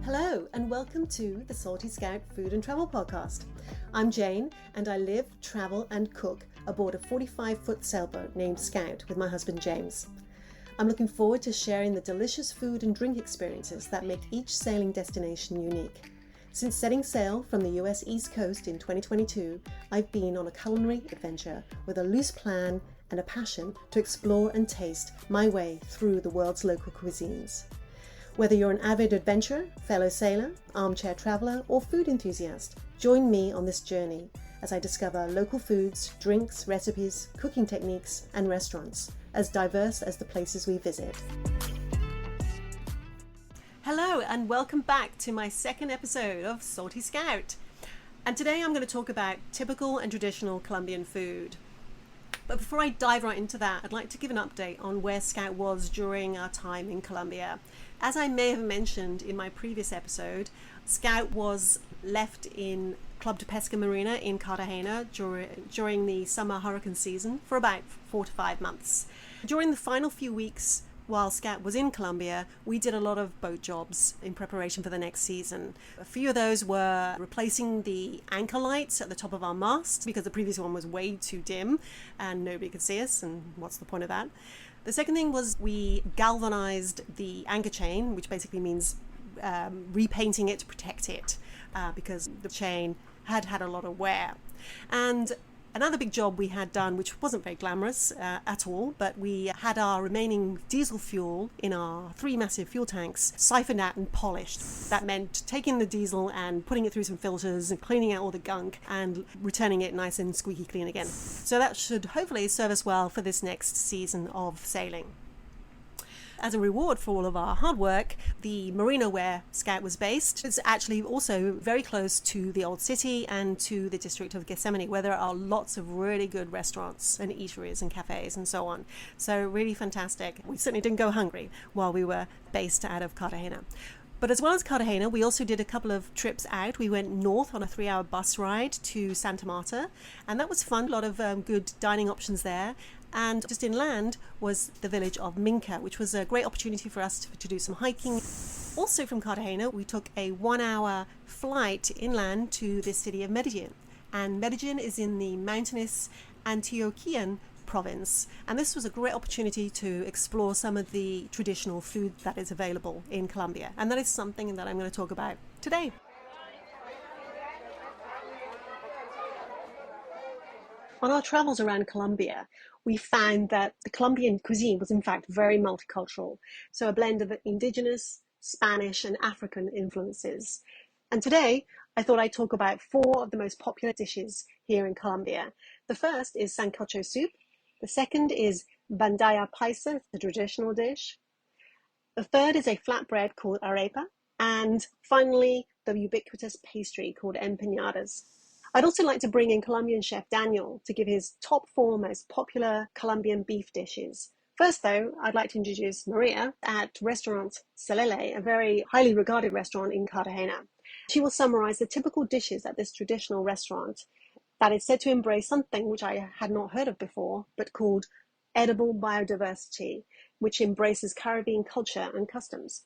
Hello and welcome to the Salty Scout Food and Travel Podcast. I'm Jane and I live, travel and cook aboard a 45-foot sailboat named Scout with my husband James. I'm looking forward to sharing the delicious food and drink experiences that make each sailing destination unique. Since setting sail from the US East Coast in 2022, I've been on a culinary adventure with a loose plan and a passion to explore and taste my way through the world's local cuisines. Whether you're an avid adventurer, fellow sailor, armchair traveller or food enthusiast, join me on this journey as I discover local foods, drinks, recipes, cooking techniques and restaurants, as diverse as the places we visit. Hello and welcome back to my second episode of Salty Scout. And today I'm going to talk about typical and traditional Colombian food. But before I dive right into that, I'd like to give an update on where Scout was during our time in Colombia. As I may have mentioned in my previous episode, Scout was left in Club de Pesca Marina in Cartagena during the summer hurricane season for about 4 to 5 months. During the final few weeks while Scout was in Colombia, we did a lot of boat jobs in preparation for the next season. A few of those were replacing the anchor lights at the top of our mast because the previous one was way too dim and nobody could see us, and what's the point of that? The second thing was we galvanized the anchor chain, which basically means repainting it to protect it because the chain had a lot of wear. And another big job we had done, which wasn't very glamorous at all, but we had our remaining diesel fuel in our 3 massive fuel tanks siphoned out and polished. That meant taking the diesel and putting it through some filters and cleaning out all the gunk and returning it nice and squeaky clean again. So that should hopefully serve us well for this next season of sailing. As a reward for all of our hard work, the marina where Scout was based is actually also very close to the old city and to the district of Gethsemane, where there are lots of really good restaurants and eateries and cafes and so on. So really fantastic. We certainly didn't go hungry while we were based out of Cartagena. But as well as Cartagena, we also did a couple of trips out. We went north on a 3-hour bus ride to Santa Marta, and that was fun. A lot of good dining options there. And just inland was the village of Minca, which was a great opportunity for us to do some hiking. Also from Cartagena, we took a 1-hour flight inland to the city of Medellin. And Medellin is in the mountainous Antiochian province. And this was a great opportunity to explore some of the traditional food that is available in Colombia. And that is something that I'm going to talk about today. On our travels around Colombia, we found that the Colombian cuisine was in fact very multicultural, so a blend of indigenous, Spanish and African influences. And today, I thought I'd talk about 4 of the most popular dishes here in Colombia. The first is sancocho soup. The second is bandeja paisa, the traditional dish. The third is a flatbread called arepa. And finally, the ubiquitous pastry called empanadas. I'd also like to bring in Colombian chef Daniel to give his top 4 most popular Colombian beef dishes. First though, I'd like to introduce Maria at restaurant Celele, a very highly regarded restaurant in Cartagena. She will summarize the typical dishes at this traditional restaurant that is said to embrace something which I had not heard of before, but called edible biodiversity, which embraces Caribbean culture and customs.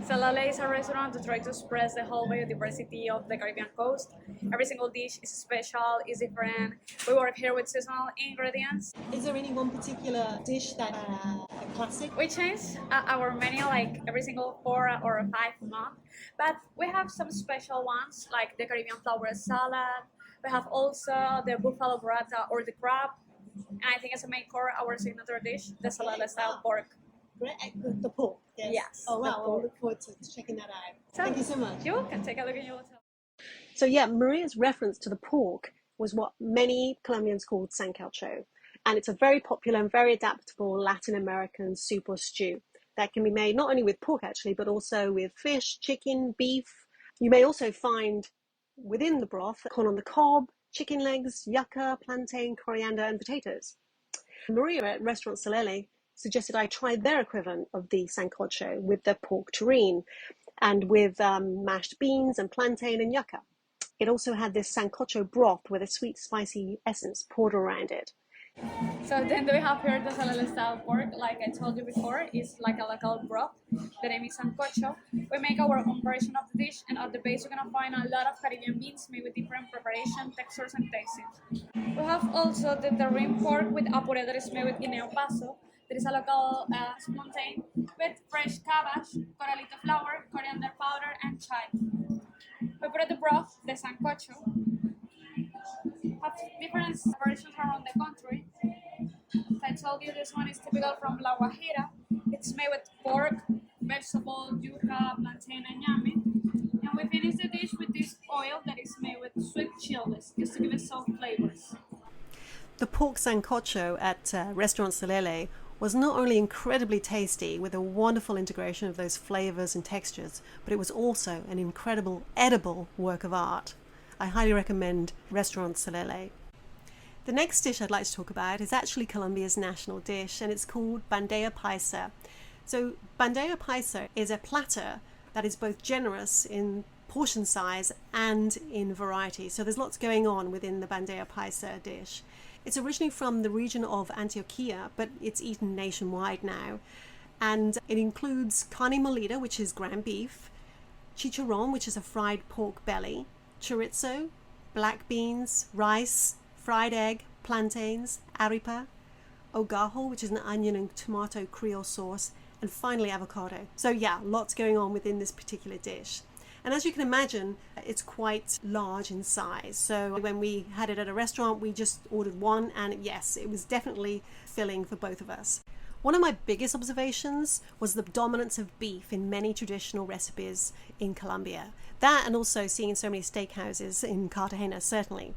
Salale is a restaurant to try to express the whole biodiversity of the Caribbean coast. Every single dish is special, is different. We work here with seasonal ingredients. Is there any one particular dish that a classic? We change our menu like every single 4 or 5 months, but we have some special ones like the Caribbean flower salad. We have also the buffalo burrata or the crab, and I think as a main core, our signature dish, the salale style pork. The pork, yes. Yes. Oh wow, I'll look forward to checking that out. So, thank you so much. You can take a look and you will tell. So yeah, Maria's reference to the pork was what many Colombians called sancocho. And it's a very popular and very adaptable Latin American soup or stew that can be made not only with pork actually, but also with fish, chicken, beef. You may also find within the broth corn on the cob, chicken legs, yucca, plantain, coriander, and potatoes. Maria at restaurant Celele suggested I try their equivalent of the sancocho with the pork terrine and with mashed beans and plantain and yucca. It also had this sancocho broth with a sweet spicy essence poured around it. So then we have here the salad style pork, like I told you before, it's like a local broth. The name is sancocho. We make our own version of the dish, and at the base you're gonna find a lot of Caribbean beans made with different preparation, textures, and tastings. We have also the terrine pork with apure that is made with guineo paso. There is a local plantain with fresh cabbage, coralito flour, coriander powder, and chive. We put the broth, the sancocho, have different versions around the country. I told you this one is typical from La Guajira. It's made with pork, vegetable, yuca, plantain, and yami. And we finish the dish with this oil that is made with sweet chilies, just to give it some flavors. The pork sancocho at Restaurant Solele was not only incredibly tasty with a wonderful integration of those flavors and textures, but it was also an incredible edible work of art. I highly recommend Restaurant Solele. The next dish I'd like to talk about is actually Colombia's national dish, and it's called bandeja paisa. So bandeja paisa is a platter that is both generous in portion size and in variety. So there's lots going on within the bandeja paisa dish. It's originally from the region of Antioquia, but it's eaten nationwide now. And it includes carne molida, which is ground beef, chicharron, which is a fried pork belly, chorizo, black beans, rice, fried egg, plantains, arepa, ogajo, which is an onion and tomato Creole sauce, and finally avocado. So yeah, lots going on within this particular dish. And as you can imagine, it's quite large in size. So when we had it at a restaurant, we just ordered one, and yes, it was definitely filling for both of us. One of my biggest observations was the dominance of beef in many traditional recipes in Colombia. That, and also seeing so many steakhouses in Cartagena, certainly.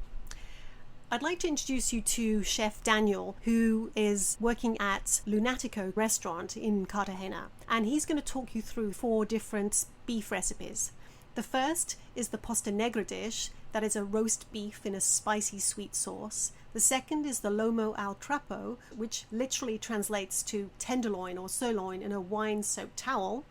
I'd like to introduce you to Chef Daniel, who is working at Lunatico restaurant in Cartagena. And he's going to talk you through 4 different beef recipes. The first is the posta negra dish, that is a roast beef in a spicy sweet sauce. The second is the lomo al trapo, which literally translates to tenderloin or sirloin in a wine-soaked towel.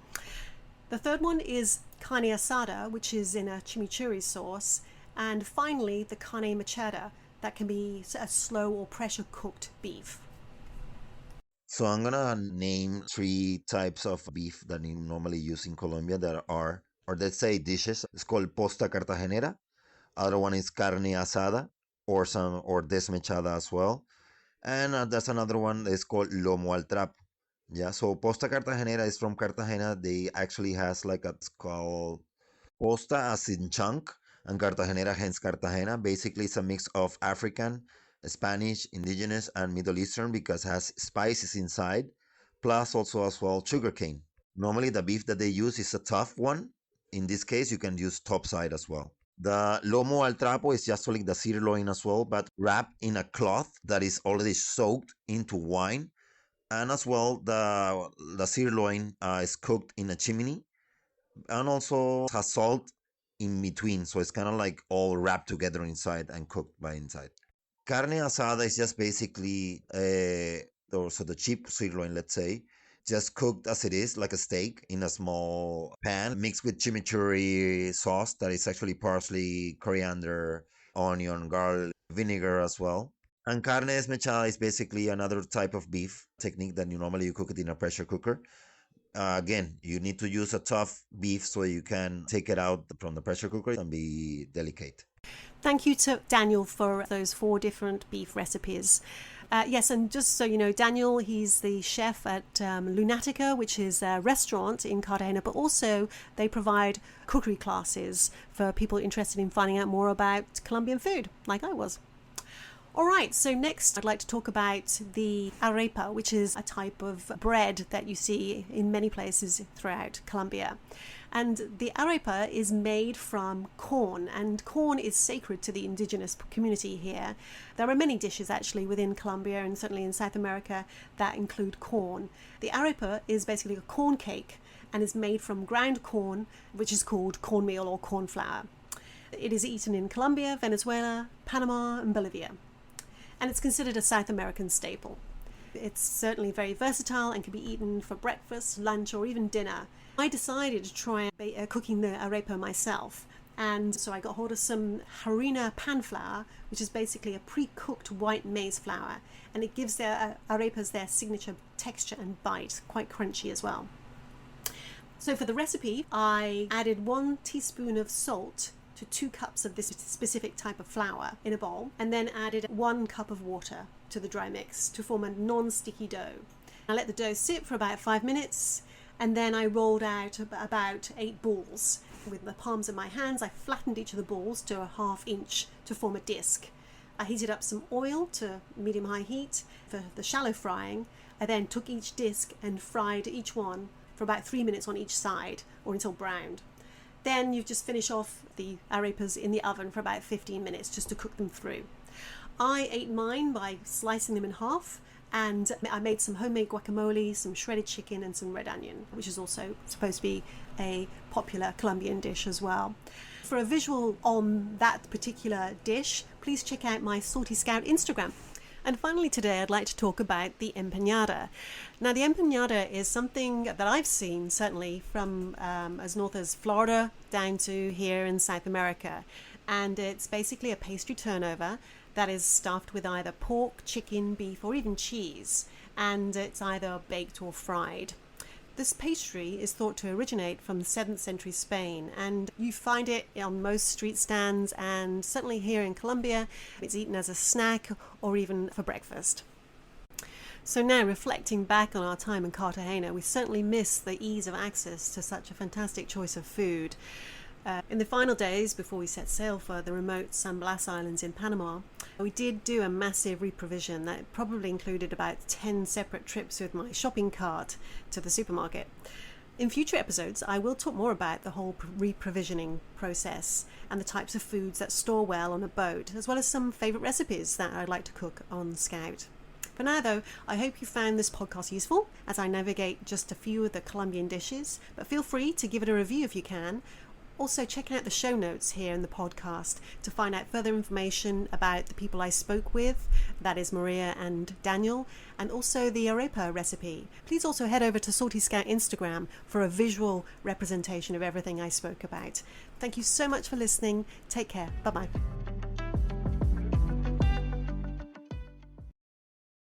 The third one is carne asada, which is in a chimichurri sauce. And finally, the carne mechada, that can be a slow or pressure cooked beef. So I'm gonna name 3 types of beef that you normally use in Colombia that are, or let's say dishes. It's called posta cartagenera. Other one is carne asada, or desmechada as well. And that's another one that's called lomo al trapo. Yeah, so posta cartagenera is from Cartagena. They actually has like a, it's called posta as in chunk, and Cartagenera hence Cartagena. Basically, it's a mix of African, Spanish, indigenous, and Middle Eastern because it has spices inside, plus also as well sugarcane. Normally, the beef that they use is a tough one. In this case, you can use top side as well. The lomo al trapo is just like the sirloin as well, but wrapped in a cloth that is already soaked into wine. And as well, the sirloin is cooked in a chimney and also has salt in between. So it's kind of like all wrapped together inside and cooked by inside. Carne asada is just basically, so the cheap sirloin, let's say, just cooked as it is, like a steak in a small pan, mixed with chimichurri sauce that is actually parsley, coriander, onion, garlic, vinegar as well. And carne desmechada is basically another type of beef technique that you cook it in a pressure cooker. Again, you need to use a tough beef so you can take it out from the pressure cooker and be delicate. Thank you to Daniel for those 4 different beef recipes. Yes, and just so you know, Daniel, he's the chef at Lunatico, which is a restaurant in Cartagena, but also they provide cookery classes for people interested in finding out more about Colombian food, like I was. All right, so next I'd like to talk about the arepa, which is a type of bread that you see in many places throughout Colombia. And the arepa is made from corn, and corn is sacred to the indigenous community here. There are many dishes actually within Colombia and certainly in South America that include corn. The arepa is basically a corn cake and is made from ground corn, which is called cornmeal or corn flour. It is eaten in Colombia, Venezuela, Panama, and Bolivia. And it's considered a South American staple. It's certainly very versatile and can be eaten for breakfast, lunch, or even dinner. I decided to try cooking the arepa myself. And so I got hold of some Harina PAN flour, which is basically a pre-cooked white maize flour, and it gives their arepas their signature texture and bite, quite crunchy as well. So for the recipe, I added 1 teaspoon of salt to 2 cups of this specific type of flour in a bowl, and then added 1 cup of water to the dry mix to form a non-sticky dough. I let the dough sit for about 5 minutes, and then I rolled out about 8 balls. With the palms of my hands, I flattened each of the balls to a 1/2 inch to form a disc. I heated up some oil to medium-high heat for the shallow frying. I then took each disc and fried each one for about 3 minutes on each side, or until browned. Then you just finish off the arepas in the oven for about 15 minutes just to cook them through. I ate mine by slicing them in half, and I made some homemade guacamole, some shredded chicken, and some red onion, which is also supposed to be a popular Colombian dish as well. For a visual on that particular dish, please check out my Salty Scout Instagram. And finally today, I'd like to talk about the empanada. Now, the empanada is something that I've seen certainly from as north as Florida down to here in South America. And it's basically a pastry turnover that is stuffed with either pork, chicken, beef, or even cheese. And it's either baked or fried. This pastry is thought to originate from 7th century Spain, and you find it on most street stands, and certainly here in Colombia, it's eaten as a snack or even for breakfast. So now, reflecting back on our time in Cartagena, we certainly miss the ease of access to such a fantastic choice of food. In the final days before we set sail for the remote San Blas Islands in Panama, we did do a massive reprovision that probably included about 10 separate trips with my shopping cart to the supermarket. In future episodes, I will talk more about the whole reprovisioning process and the types of foods that store well on a boat, as well as some favourite recipes that I'd like to cook on Scout. For now though, I hope you found this podcast useful as I navigate just a few of the Colombian dishes, but feel free to give it a review if you can. Also, check out the show notes here in the podcast to find out further information about the people I spoke with, that is Maria and Daniel, and also the arepa recipe. Please also head over to Salty Scout Instagram for a visual representation of everything I spoke about. Thank you so much for listening. Take care. Bye-bye.